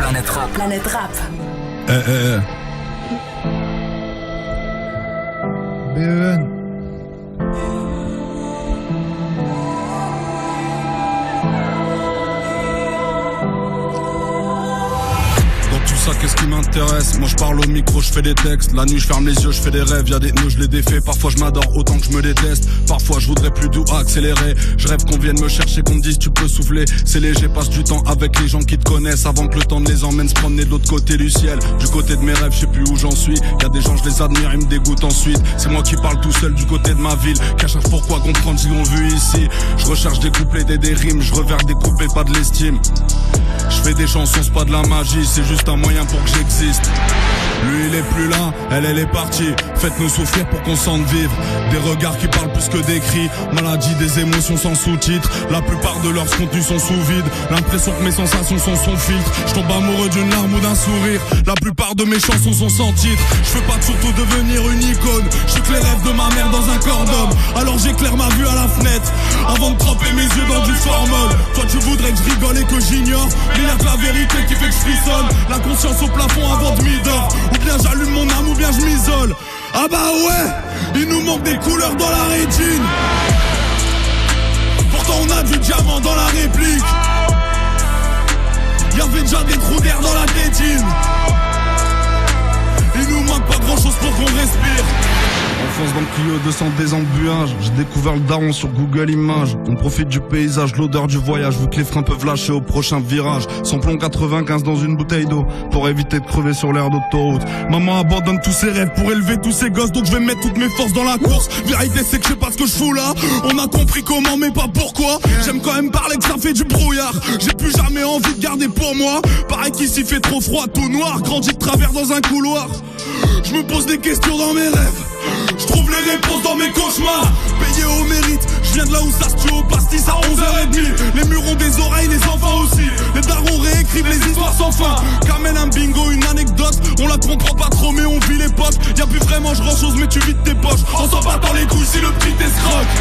Planète Rap. Planète Rap. BEN. Ça, qu'est-ce qui m'intéresse? Moi je parle au micro, je fais des textes. La nuit je ferme les yeux, je fais des rêves. Y'a des nœuds, je les défais. Parfois je m'adore autant que je me déteste. Parfois je voudrais plus doux accélérer. Je rêve qu'on vienne me chercher, qu'on me dise tu peux souffler. C'est léger, passe du temps avec les gens qui te connaissent avant que le temps ne les emmène se promener de l'autre côté du ciel. Du côté de mes rêves, je sais plus où j'en suis. Y'a des gens, je les admire, ils me dégoûtent ensuite. C'est moi qui parle tout seul du côté de ma ville. Qu'à cherche pourquoi comprendre ce qu'ils ont vu ici. Je recherche des couplets, des rimes. Je reverse des couplets, pas de l'estime. Je fais des chansons, c'est pas de la magie, c'est juste un moyen pour que j'existe. Lui il est plus là, elle est partie. Faites-nous souffrir pour qu'on sente vivre. Des regards qui parlent plus que des cris. Maladie des émotions sans sous-titres. La plupart de leurs contenus sont sous vide. L'impression que mes sensations sont sans filtre. Je tombe amoureux d'une larme ou d'un sourire. La plupart de mes chansons sont sans titre. Je veux pas surtout devenir une icône. Je suis que les rêves de ma mère dans un corps d'homme. Alors j'éclaire ma vue à la fenêtre avant de tremper mes yeux dans du formol. Toi tu voudrais que je rigole et que j'ignore, mais y'a que la vérité qui fait que je frissonne. L'inconscience au plafond avant de m'idore. Ou bien j'allume mon âme ou bien je m'isole. Ah bah ouais, il nous manque des couleurs dans la rétine. Pourtant on a du diamant dans la réplique. Y'avait déjà des trous d'air dans la tétine. Il nous manque pas grand chose pour qu'on respire. Enfonce dans le Clio 200 des embuages. J'ai découvert le daron sur Google Images. On profite du paysage, l'odeur du voyage. Vu que les freins peuvent lâcher au prochain virage. Sans plomb 95 dans une bouteille d'eau pour éviter de crever sur l'air d'autoroute. Maman abandonne tous ses rêves pour élever tous ses gosses. Donc je vais mettre toutes mes forces dans la course. Vérité c'est que je sais pas ce que je fous là. On a compris comment mais pas pourquoi. J'aime quand même parler que ça fait du brouillard. J'ai plus jamais envie de garder pour moi. Pareil qu'ici fait trop froid, tout noir. Grandi de travers dans un couloir. Je me pose des questions dans mes rêves. Je trouve les réponses dans mes cauchemars. Payé au mérite, je viens de là où ça se tue au pastis à 11h30. Les murs ont des oreilles, les enfants aussi. Les darons réécrivent les histoires sans fin. Qu'amène un bingo, une anecdote. On la comprend pas trop mais on vit l'époque. Y'a plus vraiment grand chose mais tu vides tes poches. En s'en battant les couilles si le petit escroque.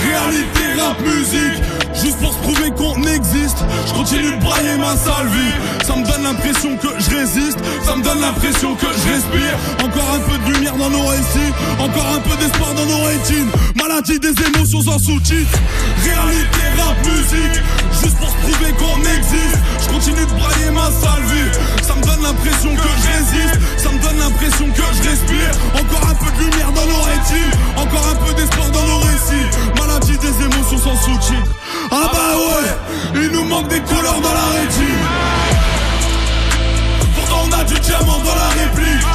Réalité, rap, musique. Juste pour se prouver qu'on existe. Je continue de brailler ma sale vie. Ça me donne l'impression que je résiste. Ça me donne l'impression que je respire. Encore un peu de lumière dans nos récits. Encore un peu d'espoir dans nos rétines. Maladie des émotions sans sous-titres. Réalité, rap, musique. Juste pour se prouver qu'on existe. Je continue de brailler ma sale vie. Ça me donne l'impression que je résiste. Ça me donne l'impression que je respire. Encore un peu de lumière dans nos rétines. Encore un peu d'espoir dans nos récits. Maladie des émotions sans sous-titres. Ah bah ouais, il nous manque des couleurs dans la rétine. Pourtant on a du diamant dans la réplique.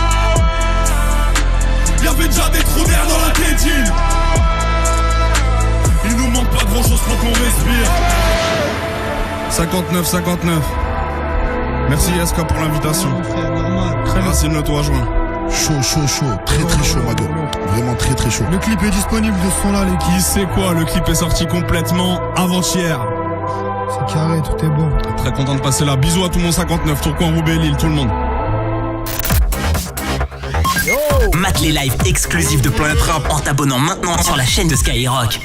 Y'avait déjà des trous d'air dans la tétine. Il nous manque pas grand chose pour qu'on respire. 59-59. Merci Yaska pour l'invitation. Merci de notre joint. Chaud, très chaud ma gueule. Vraiment très chaud. Le clip est disponible de ce son là les Qui sait quoi, le clip est sorti complètement avant-hier. C'est carré, tout est bon. Très content de passer là. Bisous à tout mon 59, Tourcoing, Roubaix, Lille, tout le monde. Mate les lives exclusifs de Planète Rap en t'abonnant maintenant sur la chaîne de Skyrock.